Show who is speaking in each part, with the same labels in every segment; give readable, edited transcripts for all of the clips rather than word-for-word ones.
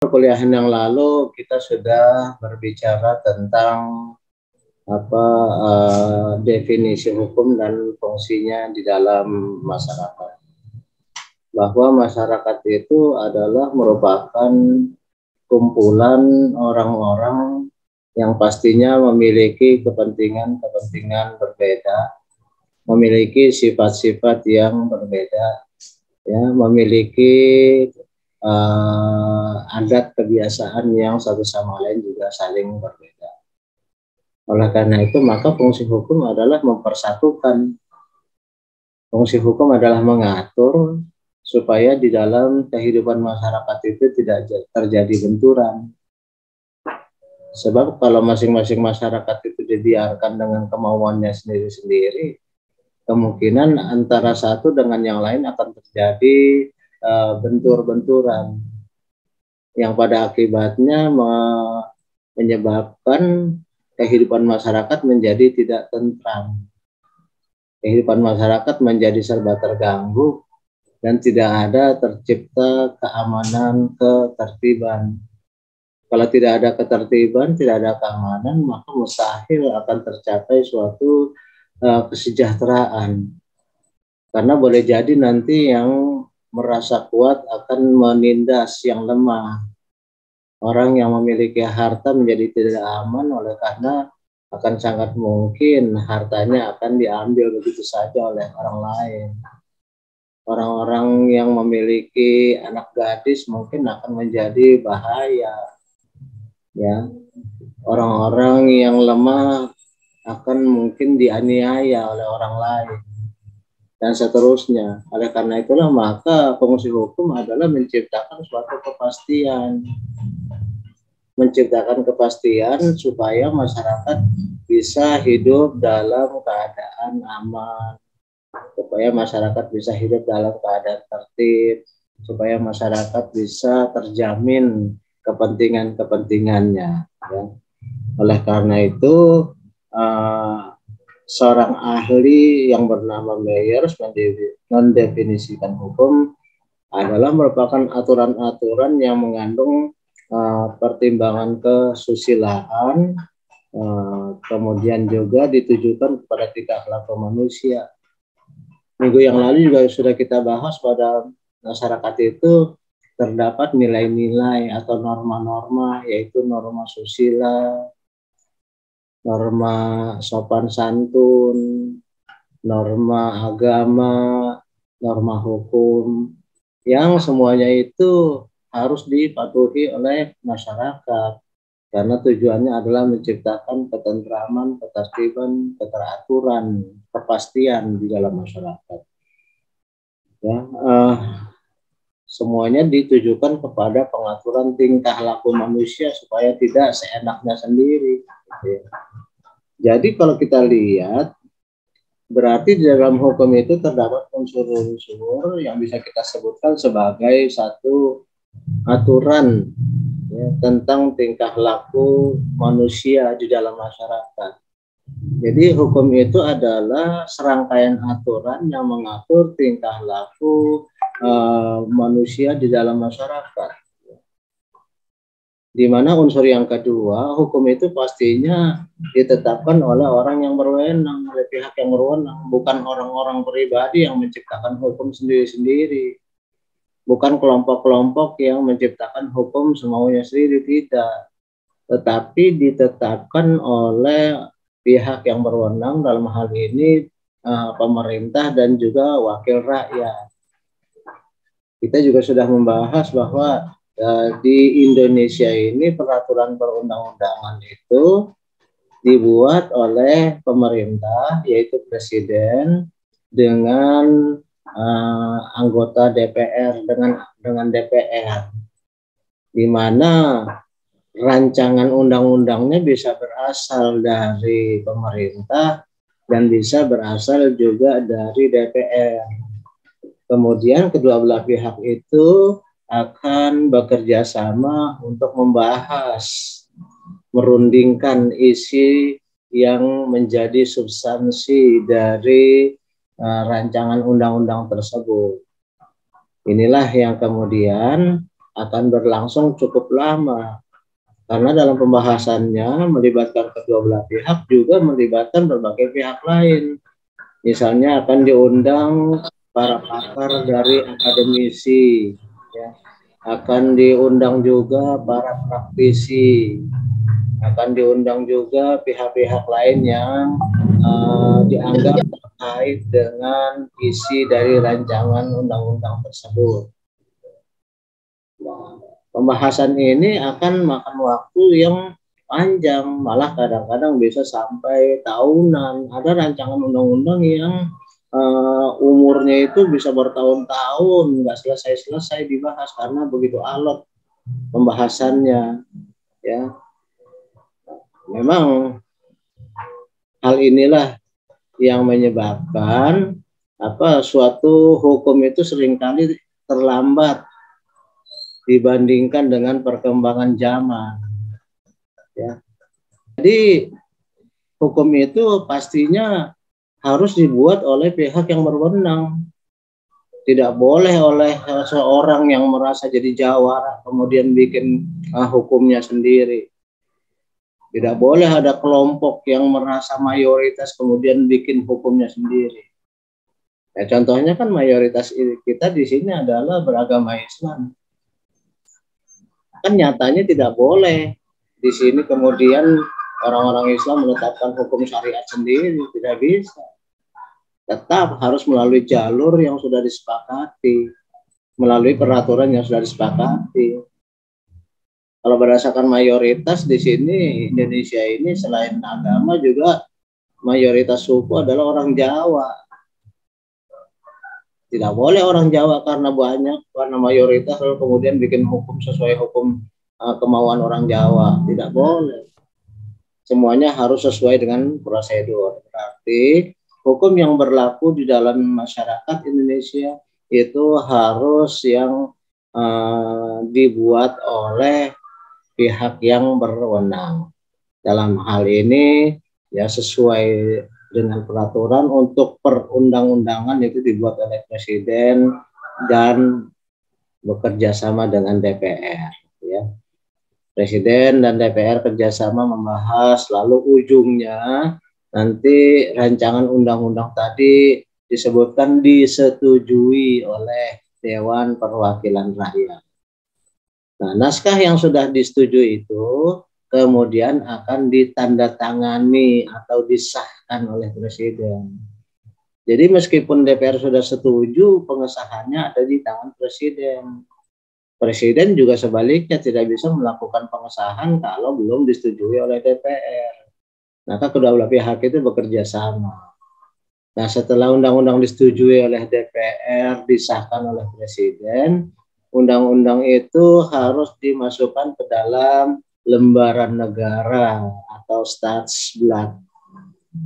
Speaker 1: Perkuliahan yang lalu kita sudah berbicara tentang definisi hukum dan fungsinya di dalam masyarakat. Bahwa masyarakat itu adalah merupakan kumpulan orang-orang yang pastinya memiliki kepentingan-kepentingan berbeda, memiliki sifat-sifat yang berbeda, ya, memiliki adat kebiasaan yang satu sama lain juga saling berbeda. Oleh karena itu, maka fungsi hukum adalah mempersatukan. Fungsi hukum adalah mengatur supaya di dalam kehidupan masyarakat itu tidak terjadi benturan. Sebab kalau masing-masing masyarakat itu dibiarkan dengan kemauannya sendiri-sendiri, kemungkinan antara satu dengan yang lain akan terjadi bentur-benturan yang pada akibatnya menyebabkan kehidupan masyarakat menjadi tidak tentram. Kehidupan masyarakat menjadi serba terganggu dan tidak ada tercipta keamanan, ketertiban. Kalau tidak ada ketertiban, tidak ada keamanan, maka mustahil akan tercapai suatu kesejahteraan. Karena boleh jadi nanti yang merasa kuat akan menindas yang lemah. Orang yang memiliki harta menjadi tidak aman oleh karena akan sangat mungkin hartanya akan diambil begitu saja oleh orang lain. Orang-orang yang memiliki anak gadis mungkin akan menjadi bahaya. Ya, orang-orang yang lemah akan mungkin dianiaya oleh orang lain. Dan seterusnya. Oleh karena itulah maka fungsi hukum adalah menciptakan suatu kepastian. Menciptakan kepastian supaya masyarakat bisa hidup dalam keadaan aman. Supaya masyarakat bisa hidup dalam keadaan tertib. Supaya masyarakat bisa terjamin kepentingan-kepentingannya. Ya. Oleh karena itu, seorang ahli yang bernama Myers mendefinisikan hukum adalah merupakan aturan-aturan yang mengandung pertimbangan kesusilaan, kemudian juga ditujukan kepada tingkah laku manusia. Minggu yang lalu juga sudah kita bahas pada masyarakat itu terdapat nilai-nilai atau norma-norma, yaitu norma susila, norma sopan santun, norma agama, norma hukum, yang semuanya itu harus dipatuhi oleh masyarakat karena tujuannya adalah menciptakan ketentraman, ketertiban, keteraturan, kepastian di dalam masyarakat. Ya, semuanya ditujukan kepada pengaturan tingkah laku manusia supaya tidak seenaknya sendiri. Jadi kalau kita lihat, berarti di dalam hukum itu terdapat unsur-unsur yang bisa kita sebutkan sebagai satu aturan, ya, tentang tingkah laku manusia di dalam masyarakat. Jadi hukum itu adalah serangkaian aturan yang mengatur tingkah laku manusia di dalam masyarakat. Di mana unsur yang kedua, hukum itu pastinya ditetapkan oleh orang yang berwenang, oleh pihak yang berwenang, bukan orang-orang pribadi yang menciptakan hukum sendiri-sendiri, bukan kelompok-kelompok yang menciptakan hukum semaunya sendiri, tidak, tetapi ditetapkan oleh pihak yang berwenang, dalam hal ini pemerintah dan juga wakil rakyat. Kita juga sudah membahas bahwa di Indonesia ini peraturan perundang-undangan itu dibuat oleh pemerintah, yaitu presiden, dengan anggota DPR, dengan DPR, di mana rancangan undang-undangnya bisa berasal dari pemerintah dan bisa berasal juga dari DPR. Kemudian kedua belah pihak itu akan bekerja sama untuk membahas, merundingkan isi yang menjadi substansi dari rancangan undang-undang tersebut. Inilah yang kemudian akan berlangsung cukup lama. Karena dalam pembahasannya melibatkan kedua belah pihak juga melibatkan berbagai pihak lain. Misalnya akan diundang para pakar dari akademisi, ya. Akan diundang juga para praktisi, akan diundang juga pihak-pihak lain yang dianggap terkait dengan isi dari rancangan undang-undang tersebut. Nah, pembahasan ini akan makan waktu yang panjang, malah kadang-kadang bisa sampai tahunan. Ada rancangan undang-undang yang umurnya itu bisa bertahun-tahun, nggak selesai-selesai dibahas karena begitu alot pembahasannya. Ya, memang hal inilah yang menyebabkan suatu hukum itu seringkali terlambat dibandingkan dengan perkembangan zaman. Ya. Jadi hukum itu pastinya harus dibuat oleh pihak yang berwenang. Tidak boleh oleh seorang yang merasa jadi jawara kemudian bikin hukumnya sendiri. Tidak boleh ada kelompok yang merasa mayoritas kemudian bikin hukumnya sendiri. Ya, contohnya kan mayoritas kita di sini adalah beragama Islam. Kan nyatanya tidak boleh di sini kemudian orang-orang Islam menetapkan hukum syariat sendiri, tidak bisa. Tetap harus melalui jalur yang sudah disepakati, melalui peraturan yang sudah disepakati. Kalau berdasarkan mayoritas di sini Indonesia ini selain agama juga mayoritas suku adalah orang Jawa. Tidak boleh orang Jawa karena banyak, karena mayoritas lalu kemudian bikin hukum sesuai hukum kemauan orang Jawa. Tidak boleh. Semuanya harus sesuai dengan prosedur. Berarti hukum yang berlaku di dalam masyarakat Indonesia itu harus yang dibuat oleh pihak yang berwenang. Dalam hal ini ya sesuai dengan peraturan untuk perundang-undangan itu dibuat oleh Presiden dan bekerja sama dengan DPR. Ya. Presiden dan DPR kerjasama membahas, lalu ujungnya nanti rancangan undang-undang tadi disebutkan disetujui oleh Dewan Perwakilan Rakyat. Nah, naskah yang sudah disetujui itu kemudian akan ditandatangani atau disahkan oleh Presiden. Jadi meskipun DPR sudah setuju, pengesahannya ada di tangan Presiden. Presiden juga sebaliknya tidak bisa melakukan pengesahan kalau belum disetujui oleh DPR. Maka kedua belah pihak itu bekerja sama. Nah, setelah undang-undang disetujui oleh DPR, disahkan oleh Presiden, undang-undang itu harus dimasukkan ke dalam lembaran negara atau Staatsblad.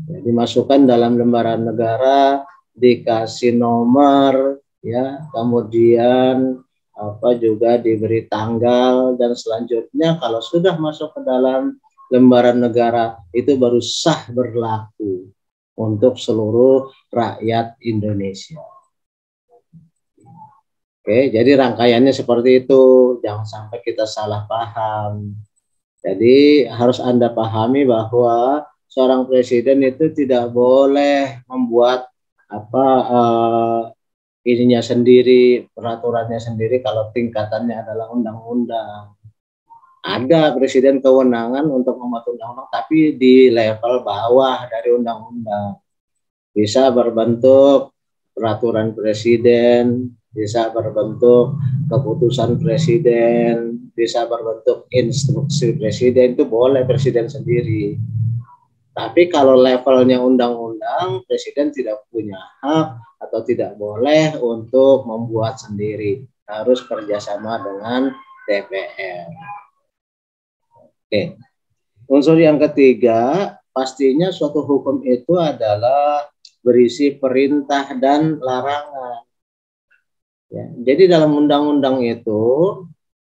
Speaker 1: Ya, dimasukkan dalam lembaran negara, dikasih nomor, ya, kemudian juga diberi tanggal, dan selanjutnya kalau sudah masuk ke dalam lembaran negara itu baru sah berlaku untuk seluruh rakyat Indonesia. Oke, jadi rangkaiannya seperti itu, jangan sampai kita salah paham. Jadi harus Anda pahami bahwa seorang presiden itu tidak boleh membuat ininya sendiri, peraturannya sendiri kalau tingkatannya adalah undang-undang. Ada presiden kewenangan untuk membuat undang-undang, tapi di level bawah dari undang-undang. Bisa berbentuk peraturan presiden, bisa berbentuk keputusan presiden, bisa berbentuk instruksi presiden, itu boleh presiden sendiri. Tapi kalau levelnya undang-undang, presiden tidak punya hak atau tidak boleh untuk membuat sendiri. Harus kerjasama dengan DPR. Oke. Unsur yang ketiga, pastinya suatu hukum itu adalah berisi perintah dan larangan. Ya, jadi dalam undang-undang itu,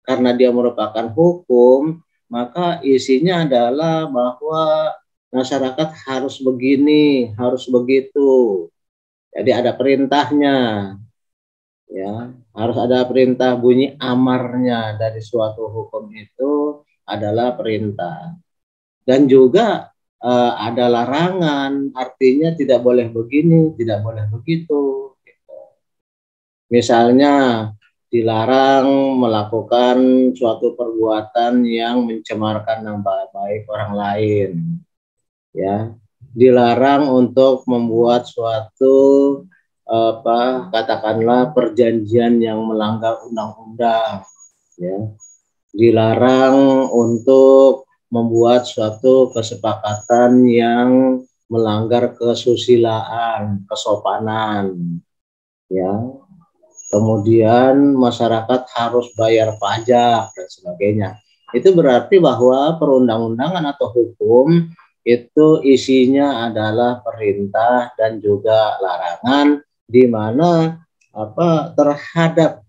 Speaker 1: karena dia merupakan hukum, maka isinya adalah bahwa masyarakat harus begini, harus begitu. Jadi ada perintahnya. Ya, harus ada perintah. Bunyi amarnya dari suatu hukum itu adalah perintah. Dan juga ada larangan, artinya tidak boleh begini, tidak boleh begitu. Misalnya dilarang melakukan suatu perbuatan yang mencemarkan nama baik orang lain, ya. Dilarang untuk membuat suatu katakanlah perjanjian yang melanggar undang-undang, ya. Dilarang untuk membuat suatu kesepakatan yang melanggar kesusilaan, kesopanan, ya. Kemudian masyarakat harus bayar pajak dan sebagainya. Itu berarti bahwa perundang-undangan atau hukum itu isinya adalah perintah dan juga larangan, di mana terhadap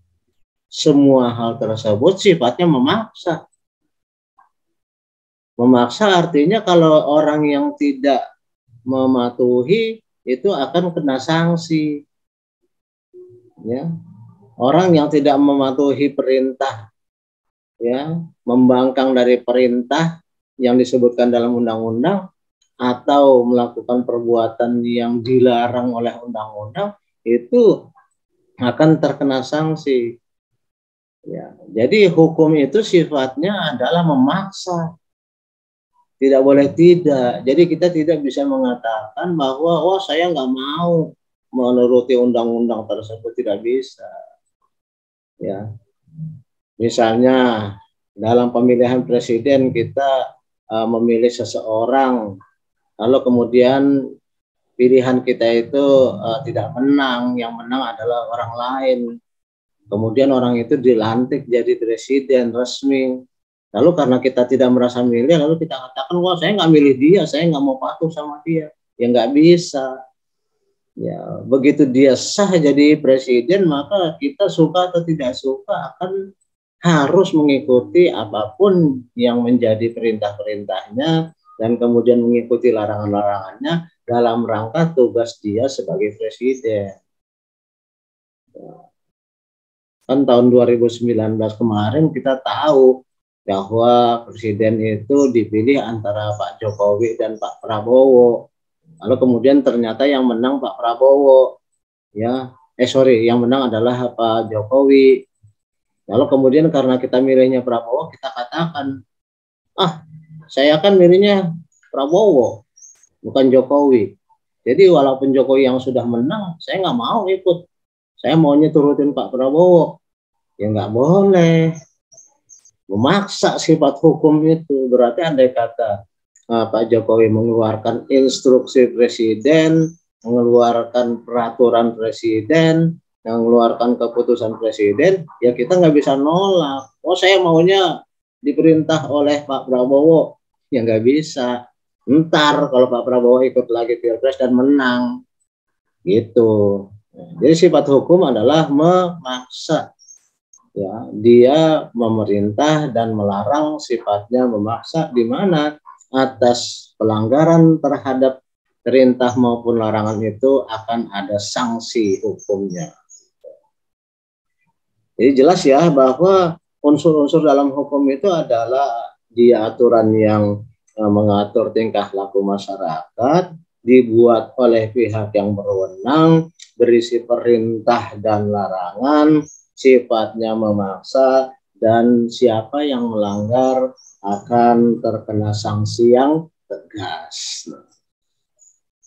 Speaker 1: semua hal tersebut sifatnya memaksa. Memaksa artinya kalau orang yang tidak mematuhi itu akan kena sanksi. Ya. Orang yang tidak mematuhi perintah, ya, membangkang dari perintah yang disebutkan dalam undang-undang atau melakukan perbuatan yang dilarang oleh undang-undang, itu akan terkena sanksi. Ya, jadi hukum itu sifatnya adalah memaksa. Tidak boleh tidak. Jadi kita tidak bisa mengatakan bahwa oh saya nggak mau menuruti undang-undang tersebut, tidak bisa. Ya, misalnya dalam pemilihan presiden kita memilih seseorang, lalu kemudian pilihan kita itu tidak menang, yang menang adalah orang lain. Kemudian orang itu dilantik jadi presiden resmi. Lalu karena kita tidak merasa milih, lalu kita katakan, wah saya nggak milih dia, saya nggak mau patuh sama dia. Ya nggak bisa. Ya, begitu dia sah jadi presiden, maka kita suka atau tidak suka akan harus mengikuti apapun yang menjadi perintah-perintahnya dan kemudian mengikuti larangan-larangannya dalam rangka tugas dia sebagai presiden. Kan tahun 2019 kemarin kita tahu bahwa presiden itu dipilih antara Pak Jokowi dan Pak Prabowo. Lalu kemudian ternyata yang menang Pak Prabowo, ya. Yang menang adalah Pak Jokowi. Lalu kemudian karena kita milihnya Prabowo, kita katakan, saya kan milihnya Prabowo, bukan Jokowi. Jadi walaupun Jokowi yang sudah menang, saya nggak mau ikut. Saya maunya turutin Pak Prabowo. Ya nggak boleh. Memaksa sifat hukum itu. Berarti andai kata Pak Jokowi mengeluarkan instruksi presiden, mengeluarkan peraturan presiden, mengeluarkan keputusan presiden, ya kita nggak bisa nolak. Oh saya maunya diperintah oleh Pak Prabowo, ya nggak bisa. Ntar kalau Pak Prabowo ikut lagi pilpres dan menang, gitu. Jadi sifat hukum adalah memaksa. Ya, dia memerintah dan melarang, sifatnya memaksa, di mana atas pelanggaran terhadap perintah maupun larangan itu akan ada sanksi hukumnya. Jadi jelas ya bahwa unsur-unsur dalam hukum itu adalah dia aturan yang mengatur tingkah laku masyarakat, dibuat oleh pihak yang berwenang, berisi perintah dan larangan, sifatnya memaksa, dan siapa yang melanggar akan terkena sanksi yang tegas.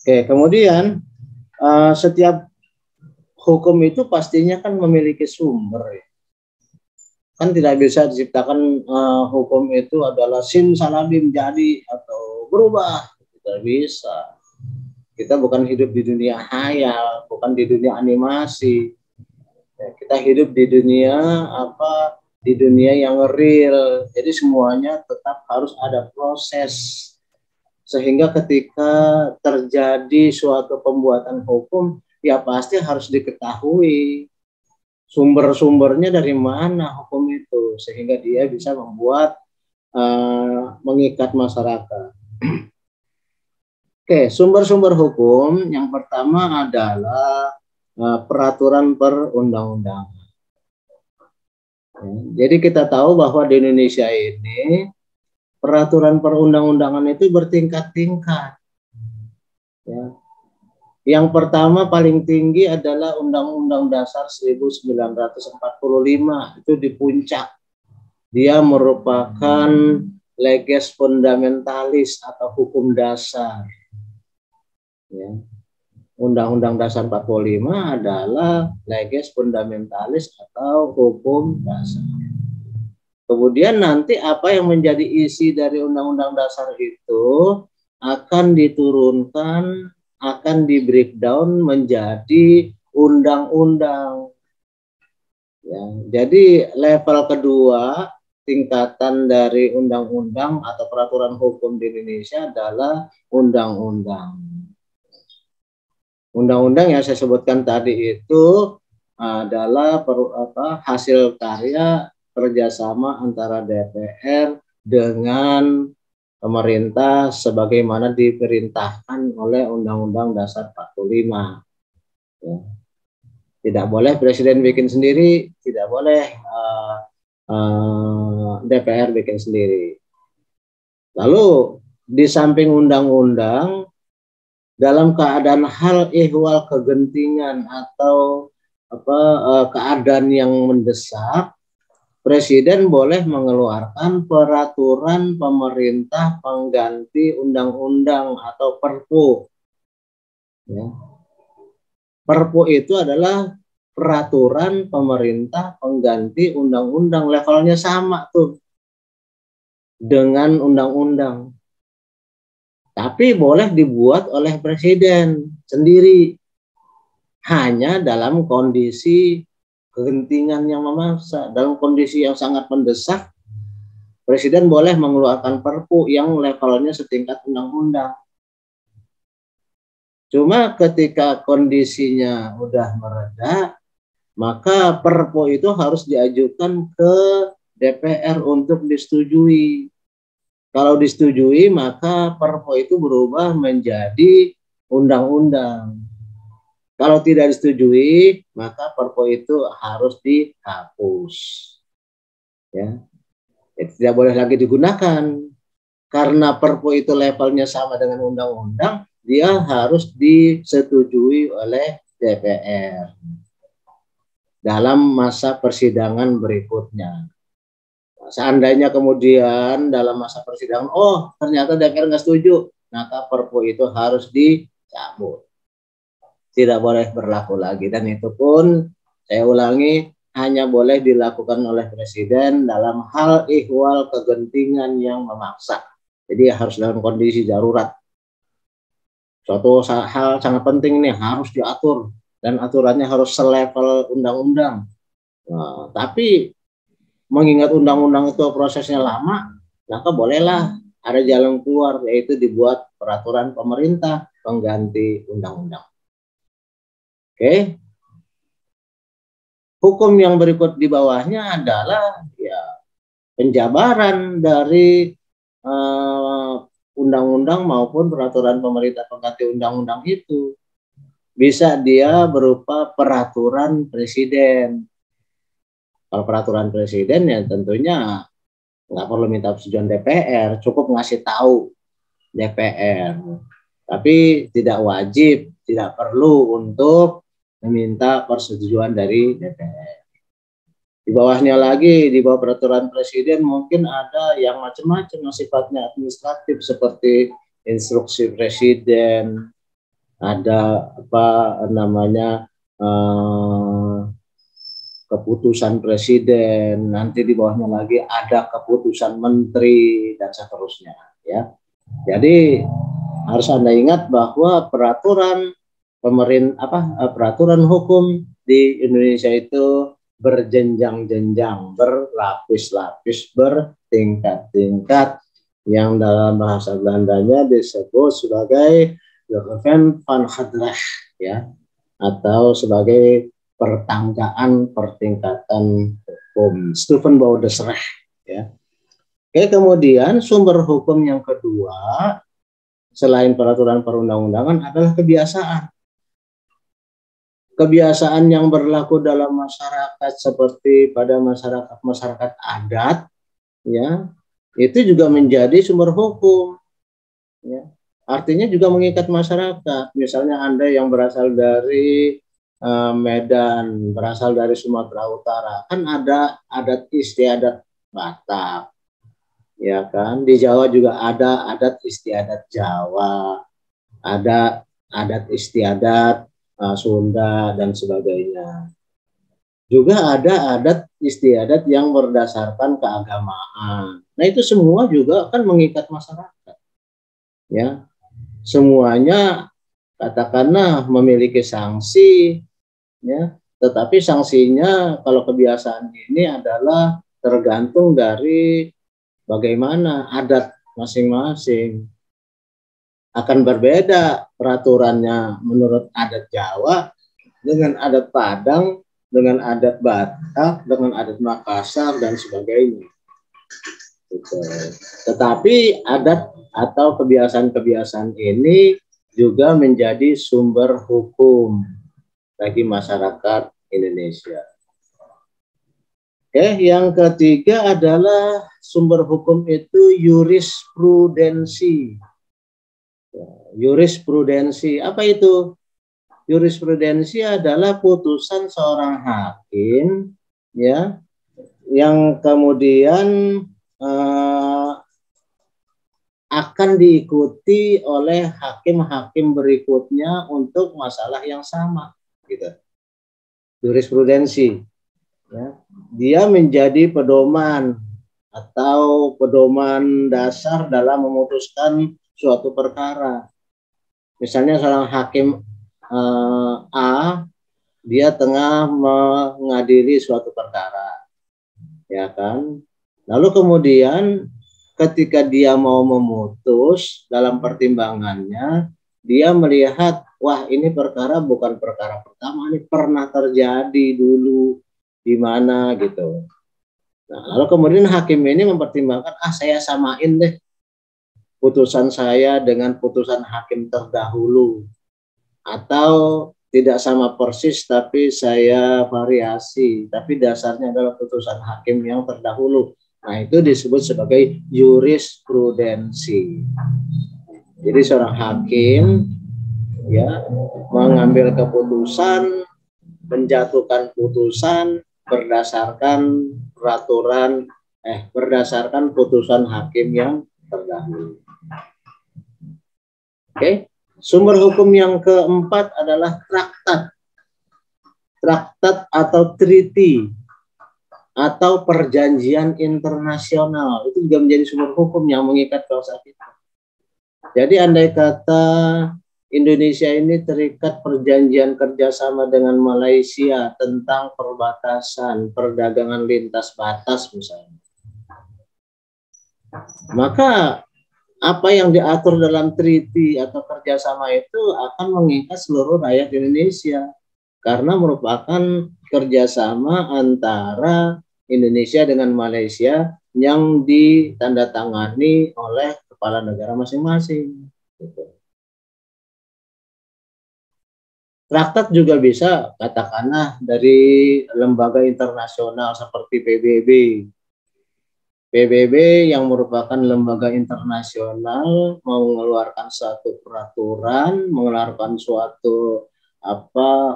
Speaker 1: Oke, kemudian setiap hukum itu pastinya kan memiliki sumber. Kan tidak bisa diciptakan hukum itu adalah simsalabim jadi atau berubah. Tidak bisa. Kita bukan hidup di dunia hayal, bukan di dunia animasi. Kita hidup di dunia di dunia yang real. Jadi semuanya tetap harus ada proses, sehingga ketika terjadi suatu pembuatan hukum, ya pasti harus diketahui sumber-sumbernya dari mana hukum itu, sehingga dia bisa membuat mengikat masyarakat. Oke, sumber-sumber hukum yang pertama adalah peraturan perundang-undangan. Jadi kita tahu bahwa di Indonesia ini peraturan perundang-undangan itu bertingkat-tingkat. Ya. Yang pertama paling tinggi adalah Undang-Undang Dasar 1945, itu di puncak. Dia merupakan leges fundamentalis atau hukum dasar. Ya. Undang-Undang Dasar 45 adalah leges fundamentalis atau hukum dasar. Kemudian nanti apa yang menjadi isi dari Undang-Undang Dasar itu akan diturunkan, akan di breakdown menjadi undang-undang. Ya, jadi level kedua tingkatan dari undang-undang atau peraturan hukum di Indonesia adalah undang-undang. Undang-undang yang saya sebutkan tadi itu adalah hasil karya kerjasama antara DPR dengan pemerintah sebagaimana diperintahkan oleh Undang-Undang Dasar 45. Ya. Tidak boleh presiden bikin sendiri, tidak boleh DPR bikin sendiri. Lalu di samping undang-undang, dalam keadaan hal ihwal kegentingan atau keadaan yang mendesak, presiden boleh mengeluarkan peraturan pemerintah pengganti undang-undang atau perpu. Ya. Perpu itu adalah peraturan pemerintah pengganti undang-undang, levelnya sama tuh dengan undang-undang. Tapi boleh dibuat oleh presiden sendiri hanya dalam kondisi kegentingan yang memaksa. Dalam kondisi yang sangat mendesak, presiden boleh mengeluarkan perpu yang levelnya setingkat undang-undang. Cuma ketika kondisinya udah mereda, maka perpu itu harus diajukan ke DPR untuk disetujui. Kalau disetujui, maka perpu itu berubah menjadi undang-undang. Kalau tidak disetujui, maka perpu itu harus dihapus. Ya. Tidak boleh lagi digunakan. Karena perpu itu levelnya sama dengan undang-undang, dia harus disetujui oleh DPR dalam masa persidangan berikutnya. Seandainya kemudian dalam masa persidangan, oh ternyata DPR nggak setuju, maka perpu itu harus dicabut. Tidak boleh berlaku lagi. Dan itu pun, saya ulangi, hanya boleh dilakukan oleh presiden dalam hal ihwal kegentingan yang memaksa. Jadi harus dalam kondisi darurat. Suatu hal sangat penting nih harus diatur dan aturannya harus selevel undang-undang. Nah, tapi mengingat undang-undang itu prosesnya lama, maka bolehlah ada jalan keluar, yaitu dibuat peraturan pemerintah pengganti undang-undang. Oke. Hukum yang berikut di bawahnya adalah ya penjabaran dari undang-undang maupun peraturan pemerintah pengganti undang-undang itu. Bisa dia berupa peraturan presiden. Kalau peraturan presiden ya tentunya nggak perlu minta persetujuan DPR, cukup ngasih tahu DPR. Tapi tidak wajib, tidak perlu untuk meminta persetujuan dari DPR. Di bawahnya lagi, di bawah peraturan presiden mungkin ada yang macam-macam yang sifatnya administratif seperti instruksi presiden, ada keputusan presiden, nanti di bawahnya lagi ada keputusan menteri dan seterusnya. Ya, jadi harus Anda ingat bahwa peraturan peraturan hukum di Indonesia itu berjenjang-jenjang, berlapis-lapis, bertingkat-tingkat, yang dalam bahasa Belandanya disebut sebagai Geven van Hadrach, ya, atau sebagai pertanggaan pertingkatan hukum, Stufen Bouwdesrecht, ya. Oke, kemudian sumber hukum yang kedua selain peraturan perundang-undangan adalah kebiasaan. kebiasaan yang berlaku dalam masyarakat seperti pada masyarakat adat, ya, itu juga menjadi sumber hukum, ya. Artinya juga mengikat masyarakat. Misalnya Anda yang berasal dari Medan, berasal dari Sumatera Utara, kan ada adat istiadat Batak, ya kan? Di Jawa juga ada adat istiadat Jawa, ada adat istiadat Sunda dan sebagainya. Juga ada adat istiadat yang berdasarkan keagamaan. Nah, itu semua juga kan mengikat masyarakat. Ya, semuanya katakanlah memiliki sanksi, ya, tetapi sanksinya kalau kebiasaan ini adalah tergantung dari bagaimana adat masing-masing. Akan berbeda peraturannya menurut adat Jawa dengan adat Padang, dengan adat Batak, dengan adat Makassar dan sebagainya. Gitu. Tetapi adat atau kebiasaan-kebiasaan ini juga menjadi sumber hukum bagi masyarakat Indonesia. Oke, yang ketiga adalah sumber hukum itu jurisprudensi. Jurisprudensi, apa itu? Jurisprudensi adalah putusan seorang hakim, ya, yang kemudian akan diikuti oleh hakim-hakim berikutnya untuk masalah yang sama, gitu. Jurisprudensi, ya, dia menjadi pedoman atau pedoman dasar dalam memutuskan suatu perkara. Misalnya seorang hakim A, dia tengah mengadili suatu perkara, ya kan? Lalu kemudian ketika dia mau memutus dalam pertimbangannya, dia melihat, wah ini perkara bukan perkara pertama, ini pernah terjadi dulu di mana gitu. Nah, lalu kemudian hakim ini mempertimbangkan, saya samain deh putusan saya dengan putusan hakim terdahulu, atau tidak sama persis tapi saya variasi, tapi dasarnya adalah putusan hakim yang terdahulu. Nah, itu disebut sebagai jurisprudensi. Jadi seorang hakim, ya, mengambil keputusan, menjatuhkan putusan berdasarkan peraturan berdasarkan putusan hakim yang terdahulu. Oke. Sumber hukum yang keempat adalah traktat. Traktat atau treaty atau perjanjian internasional, itu juga menjadi sumber hukum yang mengikat bangsa kita. Jadi andai kata Indonesia ini terikat perjanjian kerjasama dengan Malaysia tentang perbatasan perdagangan lintas batas misalnya, maka apa yang diatur dalam treaty atau kerjasama itu akan mengikat seluruh rakyat Indonesia karena merupakan kerjasama antara Indonesia dengan Malaysia yang ditandatangani oleh kepala negara masing-masing. Traktat juga bisa katakanlah dari lembaga internasional seperti PBB. PBB yang merupakan lembaga internasional mengeluarkan suatu peraturan, mengeluarkan suatu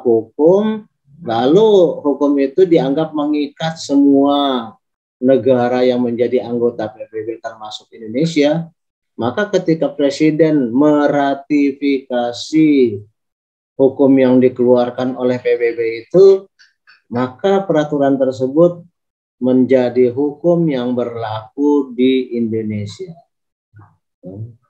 Speaker 1: hukum, lalu hukum itu dianggap mengikat semua negara yang menjadi anggota PBB termasuk Indonesia. Maka ketika Presiden meratifikasi hukum yang dikeluarkan oleh PBB itu, maka peraturan tersebut menjadi hukum yang berlaku di Indonesia.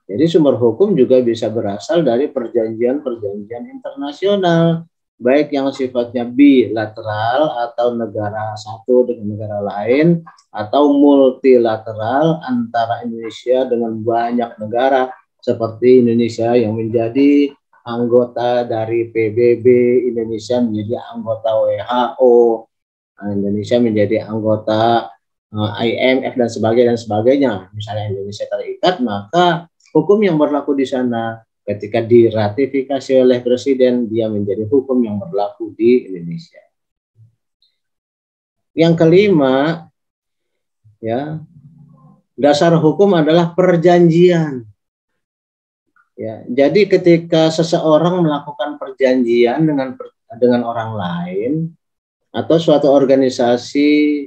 Speaker 1: Jadi sumber hukum juga bisa berasal dari perjanjian-perjanjian internasional, baik yang sifatnya bilateral atau negara satu dengan negara lain, atau multilateral antara Indonesia dengan banyak negara, seperti Indonesia yang menjadi anggota dari PBB, Indonesia menjadi anggota WHO, Indonesia menjadi anggota IMF dan sebagainya. Misalnya Indonesia terikat, maka hukum yang berlaku di sana Ketika diratifikasi oleh Presiden, dia menjadi hukum yang berlaku di Indonesia. Yang kelima, ya, dasar hukum adalah perjanjian. Ya, jadi ketika seseorang melakukan perjanjian dengan orang lain atau suatu organisasi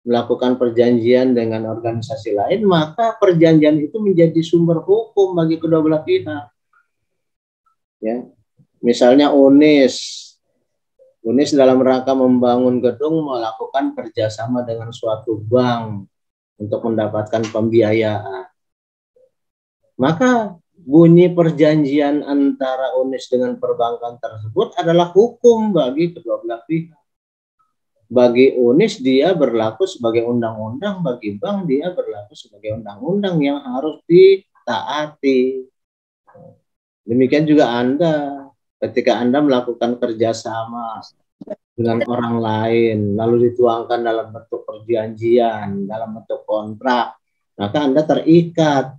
Speaker 1: melakukan perjanjian dengan organisasi lain, maka perjanjian itu menjadi sumber hukum bagi kedua belah pihak. Ya, misalnya UNIS dalam rangka membangun gedung melakukan kerjasama dengan suatu bank untuk mendapatkan pembiayaan. Maka bunyi perjanjian antara UNIS dengan perbankan tersebut adalah hukum bagi kedua belah pihak. Bagi UNIS dia berlaku sebagai undang-undang, bagi bank dia berlaku sebagai undang-undang yang harus ditaati. Demikian juga Anda, ketika Anda melakukan kerjasama dengan orang lain, lalu dituangkan dalam bentuk perjanjian, dalam bentuk kontrak, maka Anda terikat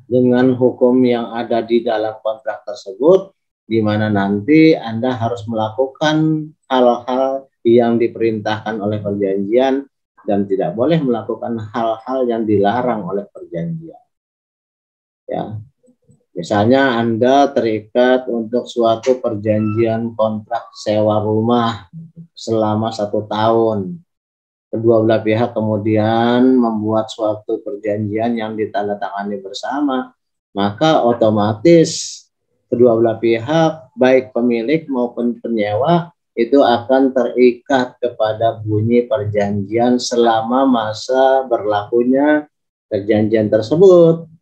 Speaker 1: dengan hukum yang ada di dalam kontrak tersebut, di mana nanti Anda harus melakukan hal-hal yang diperintahkan oleh perjanjian dan tidak boleh melakukan hal-hal yang dilarang oleh perjanjian. Ya, misalnya Anda terikat untuk suatu perjanjian kontrak sewa rumah selama 1 tahun. Kedua belah pihak kemudian membuat suatu perjanjian yang ditandatangani bersama, maka otomatis kedua belah pihak, baik pemilik maupun penyewa, itu akan terikat kepada bunyi perjanjian selama masa berlakunya perjanjian tersebut.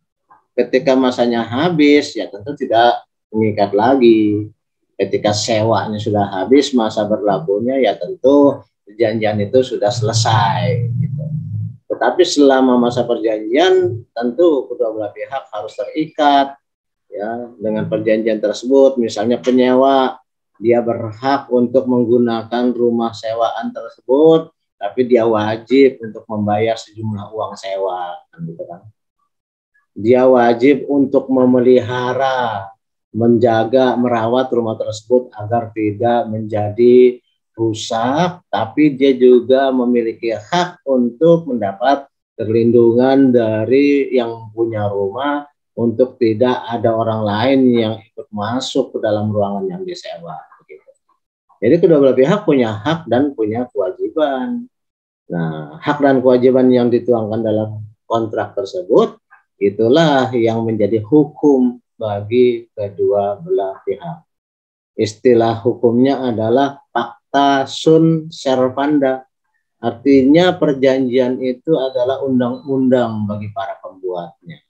Speaker 1: Ketika masanya habis, ya tentu tidak mengikat lagi. Ketika sewanya sudah habis masa berlakunya, ya tentu perjanjian itu sudah selesai. Gitu. Tetapi selama masa perjanjian, tentu kedua belah pihak harus terikat ya dengan perjanjian tersebut. Misalnya penyewa, dia berhak untuk menggunakan rumah sewaan tersebut, tapi dia wajib untuk membayar sejumlah uang sewa, gitu kan. Dia wajib untuk memelihara, menjaga, merawat rumah tersebut agar tidak menjadi rusak, tapi dia juga memiliki hak untuk mendapat perlindungan dari yang punya rumah untuk tidak ada orang lain yang ikut masuk ke dalam ruangan yang disewa. Jadi kedua belah pihak punya hak dan punya kewajiban. Nah, hak dan kewajiban yang dituangkan dalam kontrak tersebut, itulah yang menjadi hukum bagi kedua belah pihak. Istilah hukumnya adalah pacta sunt servanda. Artinya perjanjian itu adalah undang-undang bagi para pembuatnya.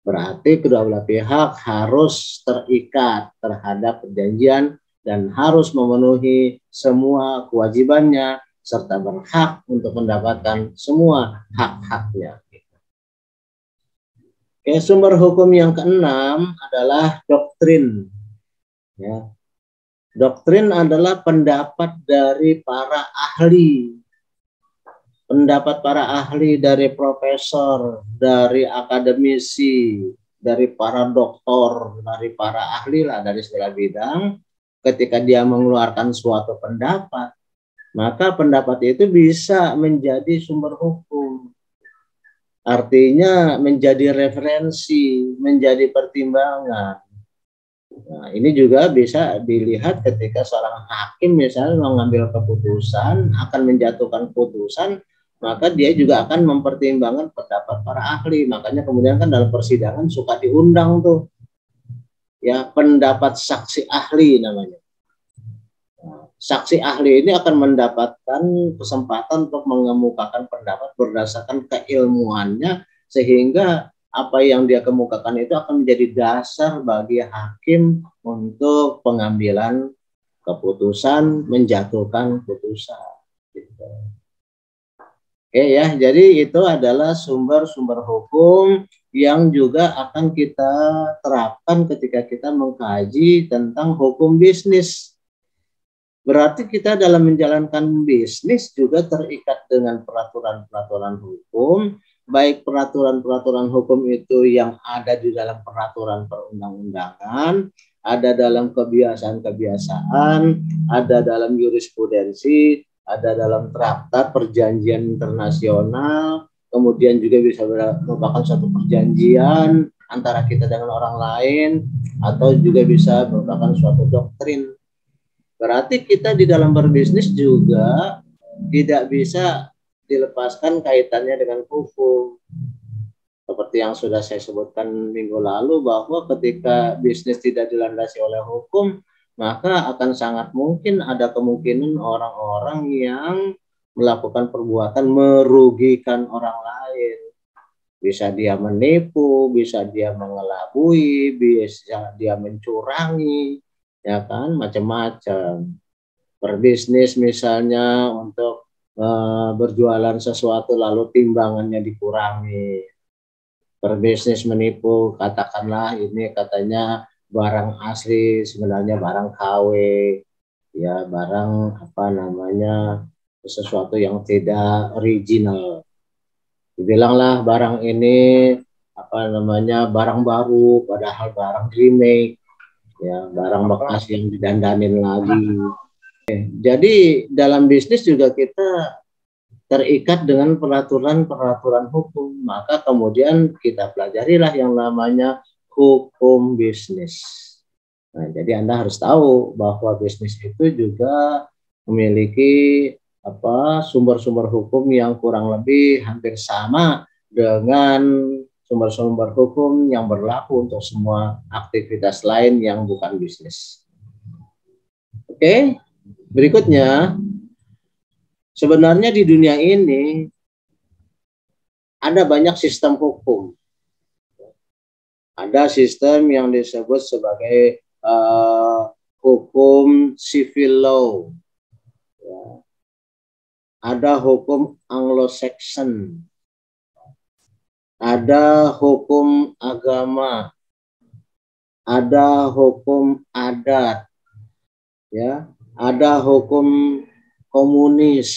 Speaker 1: Berarti kedua belah pihak harus terikat terhadap perjanjian dan harus memenuhi semua kewajibannya serta berhak untuk mendapatkan semua hak-haknya. Oke, sumber hukum yang keenam adalah doktrin. Ya. Doktrin adalah pendapat dari para ahli. Pendapat para ahli dari profesor, dari akademisi, dari para doktor, dari para ahli lah dari segala bidang. Ketika dia mengeluarkan suatu pendapat, maka pendapat itu bisa menjadi sumber hukum. Artinya menjadi referensi, menjadi pertimbangan. Nah, ini juga bisa dilihat ketika seorang hakim misalnya mengambil keputusan, akan menjatuhkan putusan, maka dia juga akan mempertimbangkan pendapat para ahli. Makanya kemudian kan dalam persidangan suka diundang tuh ya pendapat saksi ahli namanya. Nah, saksi ahli ini akan mendapatkan kesempatan untuk mengemukakan pendapat berdasarkan keilmuannya, sehingga apa yang dia kemukakan itu akan menjadi dasar bagi hakim untuk pengambilan keputusan, menjatuhkan putusan. Gitu. Oke ya, jadi itu adalah sumber-sumber hukum yang juga akan kita terapkan ketika kita mengkaji tentang hukum bisnis. Berarti kita dalam menjalankan bisnis juga terikat dengan peraturan-peraturan hukum baik peraturan-peraturan hukum itu yang ada di dalam peraturan perundang-undangan, ada dalam kebiasaan-kebiasaan, ada dalam jurisprudensi, ada dalam traktat perjanjian internasional, kemudian juga bisa merupakan suatu perjanjian antara kita dengan orang lain, atau juga bisa merupakan suatu doktrin. Berarti kita di dalam berbisnis juga tidak bisa dilepaskan kaitannya dengan hukum. Seperti yang sudah saya sebutkan minggu lalu, bahwa ketika bisnis tidak dilandasi oleh hukum, maka akan sangat mungkin ada kemungkinan orang-orang yang melakukan perbuatan merugikan orang lain. Bisa dia menipu, bisa dia mengelabui, bisa dia mencurangi, ya kan, macam-macam. Berbisnis misalnya untuk berjualan sesuatu lalu timbangannya dikurangi. Berbisnis menipu, katakanlah ini katanya barang asli, sebenarnya barang KW, ya barang apa namanya, sesuatu yang tidak original. Dibilanglah barang ini apa namanya, barang baru, padahal barang remake, ya barang bekas yang didandanin lagi. Jadi dalam bisnis juga kita terikat dengan peraturan-peraturan hukum. Maka kemudian kita pelajarilah yang namanya hukum bisnis. Nah, jadi Anda harus tahu bahwa bisnis itu juga memiliki sumber-sumber hukum yang kurang lebih hampir sama dengan sumber-sumber hukum yang berlaku untuk semua aktivitas lain yang bukan bisnis. Oke. Berikutnya, sebenarnya di dunia ini ada banyak sistem hukum. Ada sistem yang disebut sebagai hukum civil law. Ya. Ada hukum Anglo-Saxon. Ada hukum agama. Ada hukum adat. Ya. Ada hukum komunis.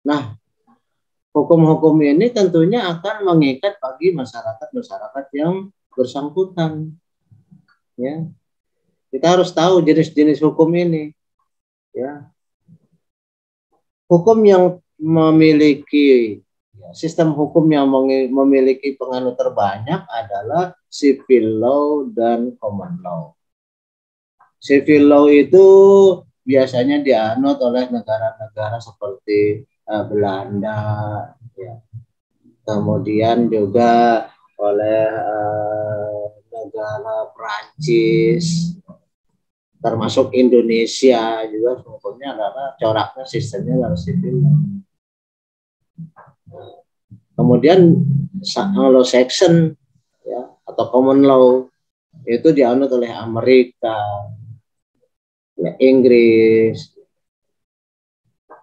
Speaker 1: Nah, hukum-hukum ini tentunya akan mengikat bagi masyarakat-masyarakat yang bersangkutan. Ya, kita harus tahu jenis-jenis hukum ini. Ya, hukum yang memiliki sistem hukum yang memiliki penganut terbanyak adalah civil law dan common law. Civil law itu biasanya dianut oleh negara-negara seperti Belanda, ya. Kemudian juga oleh negara Prancis, termasuk Indonesia juga hukumnya adalah coraknya sistemnya adalah civil law. Kemudian Anglo-Saxon, ya, atau common law itu dianut oleh Amerika, ya, Inggris.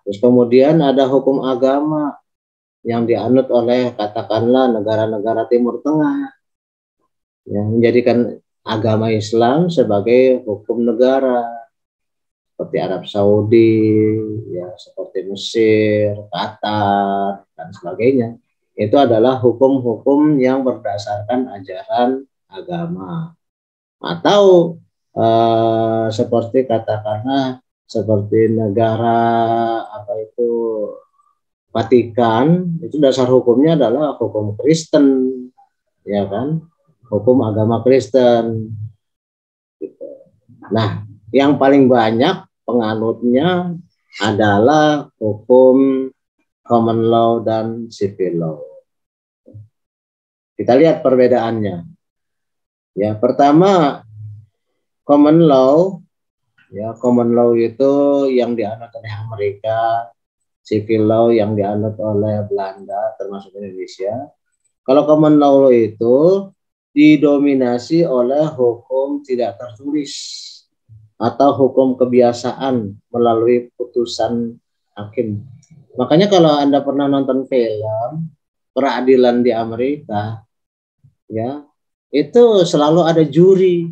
Speaker 1: Terus kemudian ada hukum agama yang dianut oleh katakanlah negara-negara Timur Tengah, yang menjadikan agama Islam sebagai hukum negara, seperti Arab Saudi, ya, seperti Mesir, Qatar, dan sebagainya. Itu adalah hukum-hukum yang berdasarkan ajaran agama. Atau seperti katakanlah seperti negara Vatikan, itu dasar hukumnya adalah hukum Kristen, ya kan, hukum agama Kristen. Gitu. Nah, yang paling banyak penganutnya adalah hukum common law dan civil law. Kita lihat perbedaannya. Ya, pertama, common law, ya, common law itu yang dianut oleh Amerika, civil law yang dianut oleh Belanda, termasuk Indonesia. Kalau common law itu didominasi oleh hukum tidak tertulis atau hukum kebiasaan melalui putusan hakim. Makanya kalau Anda pernah nonton film peradilan di Amerika, ya, itu selalu ada juri.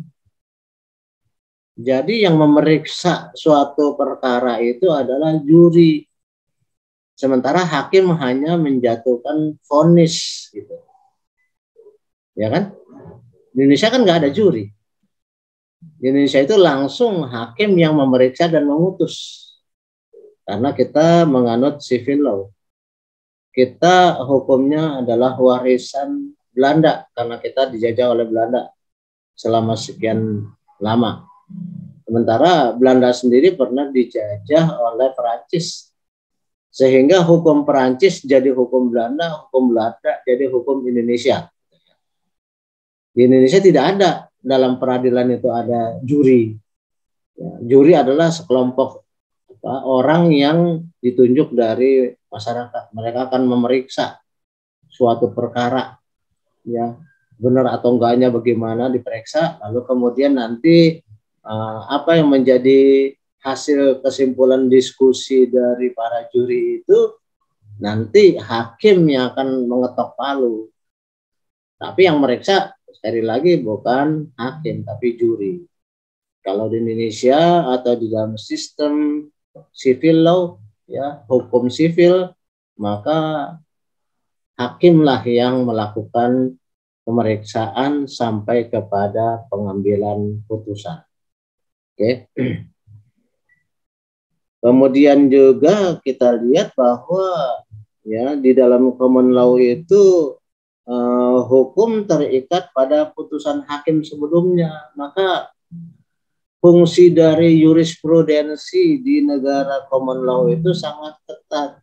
Speaker 1: Jadi yang memeriksa suatu perkara itu adalah juri. Sementara hakim hanya menjatuhkan vonis gitu. Ya kan? Di Indonesia kan nggak ada juri. Di Indonesia itu langsung hakim yang memeriksa dan memutus. Karena kita menganut civil law. Kita hukumnya adalah warisan Belanda karena kita dijajah oleh Belanda selama sekian lama. Sementara Belanda sendiri pernah dijajah oleh Perancis. Sehingga hukum Perancis jadi hukum Belanda, hukum Belanda jadi hukum Indonesia. Di Indonesia tidak ada dalam peradilan itu ada juri. Ya, juri adalah sekelompok orang yang ditunjuk dari masyarakat. Mereka akan memeriksa suatu perkara, ya benar atau enggaknya bagaimana diperiksa, lalu kemudian nanti apa yang menjadi hasil kesimpulan diskusi dari para juri itu nanti hakim yang akan mengetok palu. Tapi yang meriksa sekali lagi bukan hakim tapi juri. Kalau di Indonesia atau di dalam sistem civil law, ya hukum sivil, maka hakimlah yang melakukan pemeriksaan sampai kepada pengambilan putusan. Oke. Kemudian juga kita lihat bahwa ya di dalam common law itu hukum terikat pada putusan hakim sebelumnya, maka fungsi dari jurisprudensi di negara common law itu sangat ketat.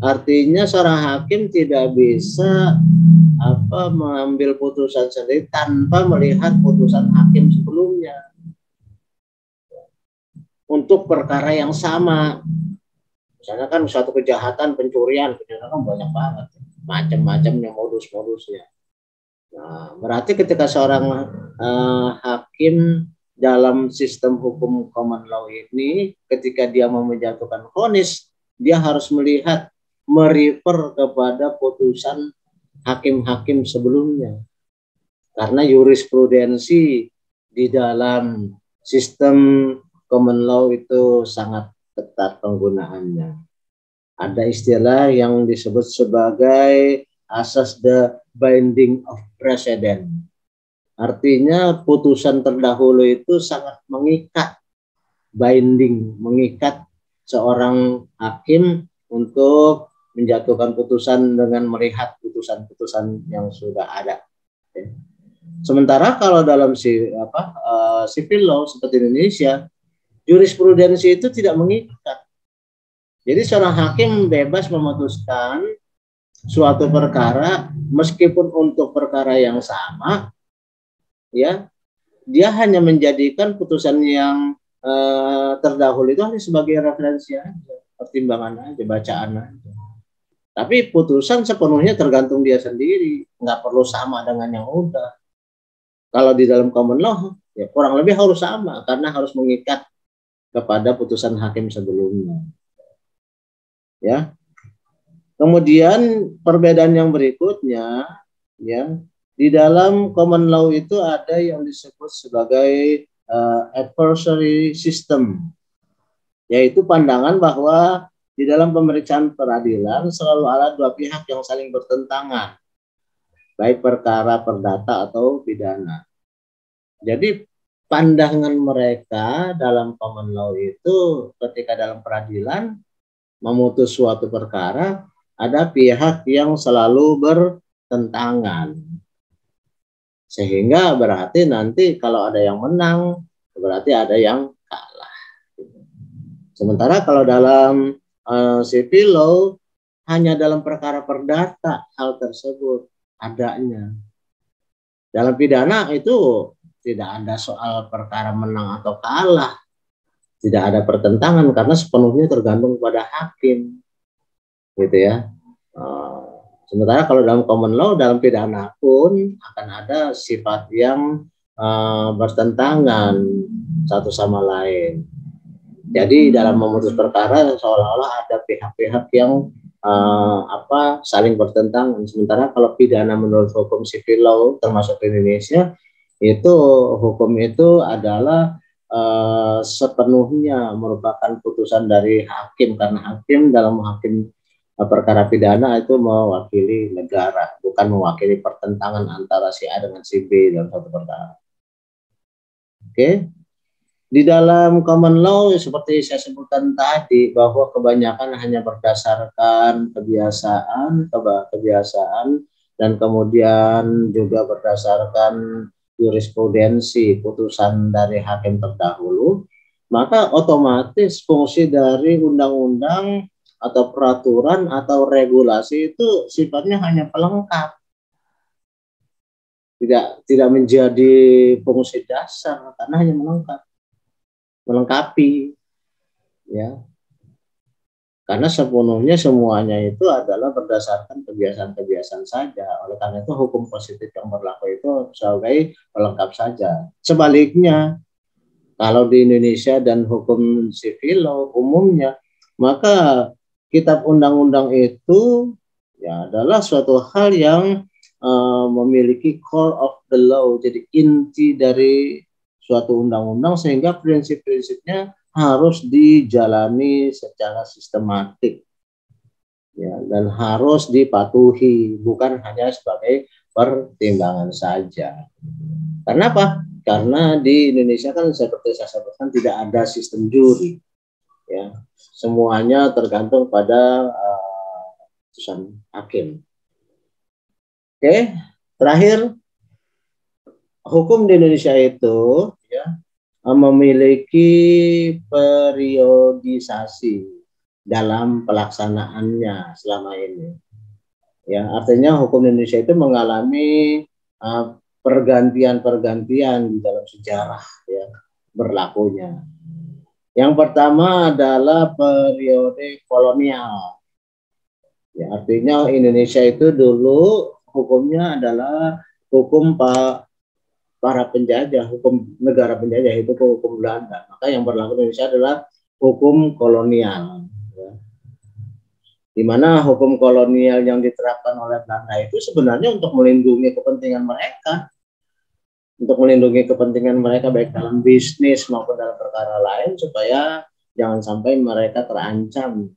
Speaker 1: Artinya seorang hakim tidak bisa mengambil putusan sendiri tanpa melihat putusan hakim sebelumnya untuk perkara yang sama. Misalnya kan suatu kejahatan, pencurian kan banyak banget, macam-macamnya modus-modusnya. Nah, berarti ketika seorang hakim dalam sistem hukum common law ini, ketika dia mau menjatuhkan vonis, dia harus melihat, merefer kepada putusan hakim-hakim sebelumnya. Karena jurisprudensi di dalam sistem common law itu sangat ketat penggunaannya. Ada istilah yang disebut sebagai asas the binding of precedent. Artinya putusan terdahulu itu sangat mengikat, binding, mengikat seorang hakim untuk menjatuhkan putusan dengan melihat putusan-putusan yang sudah ada. Sementara kalau dalam civil law seperti Indonesia, jurisprudensi itu tidak mengikat. Jadi seorang hakim bebas memutuskan suatu perkara meskipun untuk perkara yang sama, ya dia hanya menjadikan putusan yang terdahulu itu hanya sebagai referensi aja, pertimbangan aja, bacaan aja. Tapi putusan sepenuhnya tergantung dia sendiri, nggak perlu sama dengan yang udah. Kalau di dalam common law, ya kurang lebih harus sama karena harus mengikat kepada putusan hakim sebelumnya. Ya. Kemudian perbedaan yang berikutnya, ya di dalam common law itu ada yang disebut sebagai adversary system, yaitu pandangan bahwa di dalam pemeriksaan peradilan selalu ada dua pihak yang saling bertentangan, baik perkara perdata atau pidana. Jadi pandangan mereka dalam common law itu ketika dalam peradilan memutus suatu perkara, ada pihak yang selalu bertentangan. Sehingga berarti nanti kalau ada yang menang, berarti ada yang kalah. Sementara kalau dalam civil law, hanya dalam perkara perdata hal tersebut adanya. Dalam pidana itu tidak ada soal perkara menang atau kalah. Tidak ada pertentangan karena sepenuhnya tergantung pada hakim. Gitu ya. Sementara kalau dalam common law, dalam pidana pun akan ada sifat yang bertentangan satu sama lain. Jadi dalam memutus perkara seolah-olah ada pihak-pihak yang saling bertentangan. Sementara kalau pidana menurut hukum civil law termasuk di Indonesia, itu hukum itu adalah sepenuhnya merupakan putusan dari hakim, karena hakim dalam perkara pidana itu mewakili negara, bukan mewakili pertentangan antara si A dengan si B dalam satu perkara. Oke. Di dalam common law seperti saya sebutkan tadi bahwa kebanyakan hanya berdasarkan kebiasaan dan kemudian juga berdasarkan jurisprudensi putusan dari hakim terdahulu, maka otomatis fungsi dari undang-undang atau peraturan atau regulasi itu sifatnya hanya pelengkap, tidak menjadi fungsi dasar karena hanya melengkapi, ya, karena semuanya itu adalah berdasarkan kebiasaan-kebiasaan saja. Oleh karena itu hukum positif yang berlaku itu sebagai pelengkap saja. Sebaliknya, kalau di Indonesia dan hukum sivil umumnya, maka kitab undang-undang itu ya adalah suatu hal yang memiliki core of the law, jadi inti dari suatu undang-undang, sehingga prinsip-prinsipnya harus dijalani secara sistematik, ya, dan harus dipatuhi, bukan hanya sebagai pertimbangan saja. Karena apa? Karena di Indonesia kan seperti saya sebutkan tidak ada sistem juri, ya, semuanya tergantung pada putusan hakim. Oke, terakhir, hukum di Indonesia itu ya memiliki periodisasi dalam pelaksanaannya selama ini. Ya, artinya hukum Indonesia itu mengalami pergantian-pergantian di dalam sejarah, ya, berlakunya. Yang pertama adalah periode kolonial. Ya, artinya Indonesia itu dulu hukumnya adalah hukum para penjajah, hukum negara penjajah, itu hukum Belanda. Maka yang berlaku di Indonesia adalah hukum kolonial. Ya. Di mana hukum kolonial yang diterapkan oleh Belanda itu sebenarnya untuk melindungi kepentingan mereka, baik dalam bisnis maupun dalam perkara lain, supaya jangan sampai mereka terancam,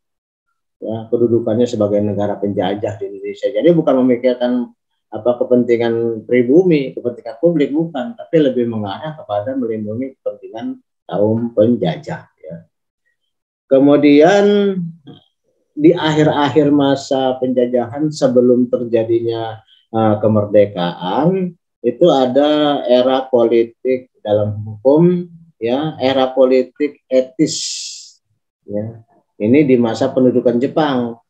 Speaker 1: ya, kedudukannya sebagai negara penjajah di Indonesia. Jadi bukan memikirkan kepentingan pribumi, kepentingan publik, bukan, tapi lebih mengarah kepada melindungi kepentingan kaum penjajah. Ya. Kemudian di akhir-akhir masa penjajahan sebelum terjadinya kemerdekaan itu ada era politik dalam hukum, ya, era politik etis. Ya. Ini di masa pendudukan Jepang.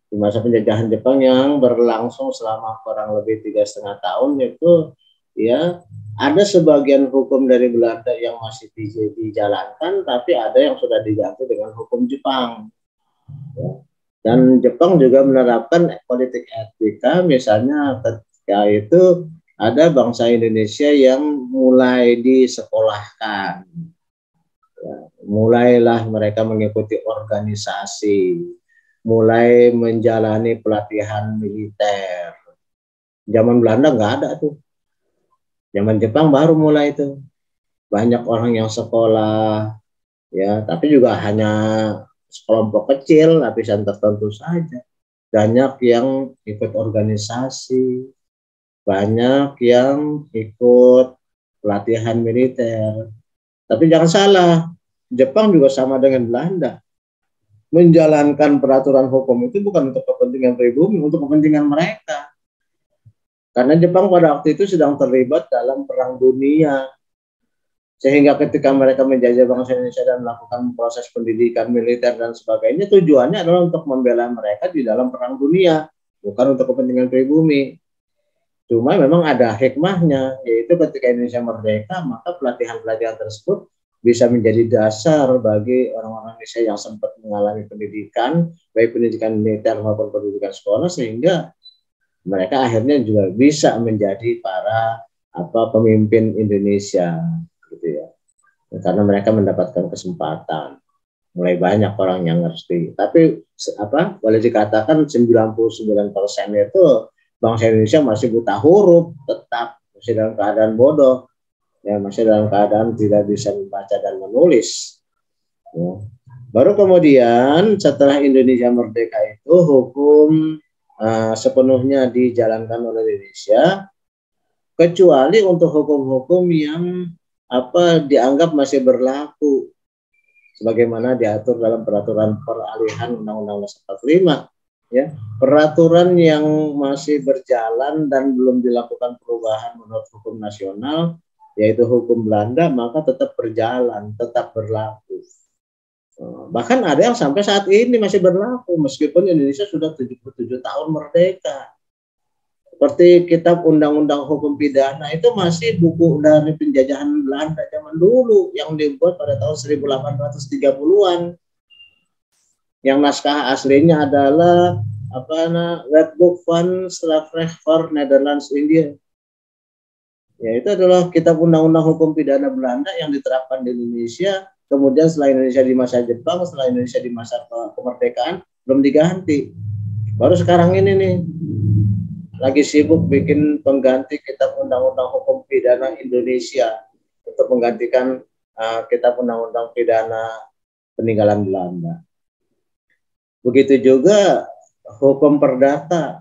Speaker 1: Di masa penjajahan Jepang yang berlangsung selama kurang lebih 3,5 tahun, itu ya ada sebagian hukum dari Belanda yang masih dijalankan, tapi ada yang sudah diganti dengan hukum Jepang. Ya. Dan Jepang juga menerapkan politik etika, misalnya ketika itu ada bangsa Indonesia yang mulai disekolahkan. Ya, mulailah mereka mengikuti organisasi, mulai menjalani pelatihan militer. Zaman Belanda nggak ada tuh. Zaman Jepang baru mulai itu. Banyak orang yang sekolah, ya, tapi juga hanya sekelompok kecil, lapisan tertentu saja. Banyak yang ikut organisasi, banyak yang ikut pelatihan militer. Tapi jangan salah, Jepang juga sama dengan Belanda. Menjalankan peraturan hukum itu bukan untuk kepentingan pribumi, untuk kepentingan mereka. Karena Jepang pada waktu itu sedang terlibat dalam perang dunia. Sehingga ketika mereka menjajah bangsa Indonesia dan melakukan proses pendidikan militer dan sebagainya, tujuannya adalah untuk membela mereka di dalam perang dunia, bukan untuk kepentingan pribumi. Cuma memang ada hikmahnya, yaitu ketika Indonesia merdeka, maka pelatihan-pelatihan tersebut bisa menjadi dasar bagi orang-orang Indonesia yang sempat mengalami pendidikan, baik pendidikan militer maupun pendidikan sekolah, sehingga mereka akhirnya juga bisa menjadi para pemimpin Indonesia, gitu ya. Karena mereka mendapatkan kesempatan. Mulai banyak orang yang ngerti. Tapi boleh dikatakan 99% itu bangsa Indonesia masih buta huruf, tetap masih dalam keadaan bodoh. Ya, masih dalam keadaan tidak bisa membaca dan menulis. Ya. Baru kemudian setelah Indonesia merdeka itu hukum sepenuhnya dijalankan oleh Indonesia, kecuali untuk hukum-hukum yang dianggap masih berlaku sebagaimana diatur dalam peraturan peralihan Undang-Undang Dasar 45, ya. Peraturan yang masih berjalan dan belum dilakukan perubahan menurut hukum nasional, yaitu hukum Belanda, maka tetap berjalan, tetap berlaku. Bahkan ada yang sampai saat ini masih berlaku meskipun Indonesia sudah 77 tahun merdeka. Seperti kitab Undang-Undang Hukum Pidana itu masih buku dari penjajahan Belanda zaman dulu yang dibuat pada tahun 1830-an. Yang naskah aslinya adalah Wetboek van Strafrecht voor Nederlands India. Ya, itu adalah kitab Undang-Undang Hukum Pidana Belanda yang diterapkan di Indonesia. Kemudian setelah Indonesia di masa Jepang, setelah Indonesia di masa kemerdekaan belum diganti. Baru sekarang ini nih lagi sibuk bikin pengganti kitab Undang-Undang Hukum Pidana Indonesia untuk menggantikan kitab Undang-Undang Pidana Peninggalan Belanda. Begitu juga hukum perdata.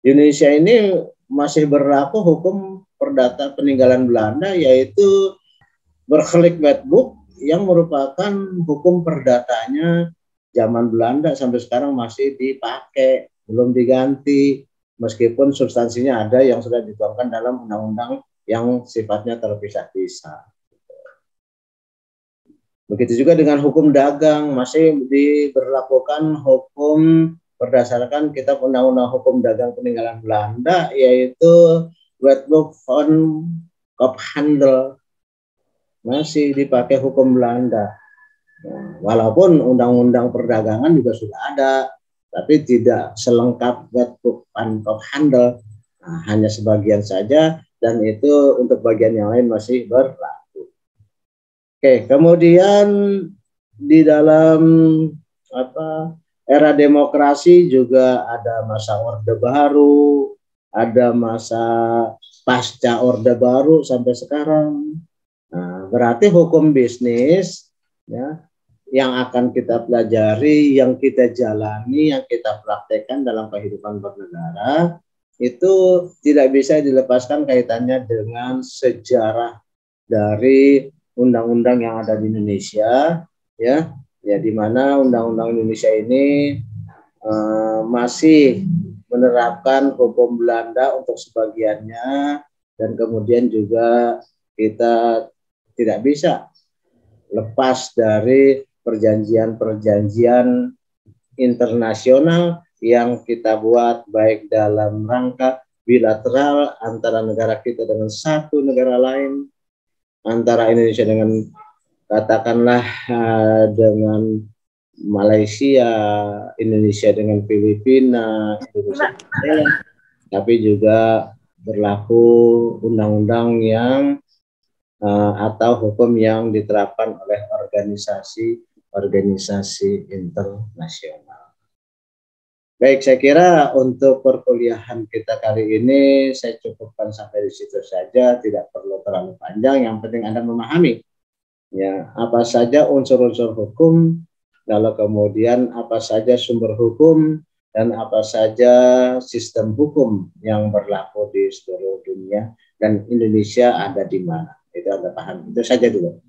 Speaker 1: Indonesia ini masih berlaku hukum perdata peninggalan Belanda, yaitu Burgerlijk Wetboek yang merupakan hukum perdatanya zaman Belanda sampai sekarang masih dipakai, belum diganti. Meskipun substansinya ada yang sudah dituangkan dalam undang-undang yang sifatnya terpisah-pisah. Begitu juga dengan hukum dagang, masih diberlakukan hukum berdasarkan kitab Undang-Undang Hukum Dagang Peninggalan Belanda, yaitu Wetboek van Koophandel, masih dipakai hukum Belanda. Nah, walaupun undang-undang perdagangan juga sudah ada, tapi tidak selengkap Wetboek van Koophandel, hanya sebagian saja, dan itu untuk bagian yang lain masih berlaku. Oke, kemudian di dalam era demokrasi juga ada masa Orde Baru, ada masa pasca Orde Baru sampai sekarang. Nah, berarti hukum bisnis, ya, yang akan kita pelajari, yang kita jalani, yang kita praktekkan dalam kehidupan bernegara, itu tidak bisa dilepaskan kaitannya dengan sejarah dari undang-undang yang ada di Indonesia, ya di mana undang-undang Indonesia ini masih menerapkan hukum Belanda untuk sebagiannya, dan kemudian juga kita tidak bisa lepas dari perjanjian-perjanjian internasional yang kita buat baik dalam rangka bilateral antara negara kita dengan satu negara lain, antara Indonesia dengan katakanlah dengan Malaysia, Indonesia dengan Filipina, Indonesia dengan Thailand, tapi juga berlaku undang-undang yang atau hukum yang diterapkan oleh organisasi internasional. Baik, saya kira untuk perkuliahan kita kali ini saya cukupkan sampai di situ saja, tidak perlu terlalu panjang, yang penting Anda memahami ya apa saja unsur-unsur hukum, lalu kemudian apa saja sumber hukum, dan apa saja sistem hukum yang berlaku di seluruh dunia, dan Indonesia ada di mana. Itu Anda paham. Itu saja dulu.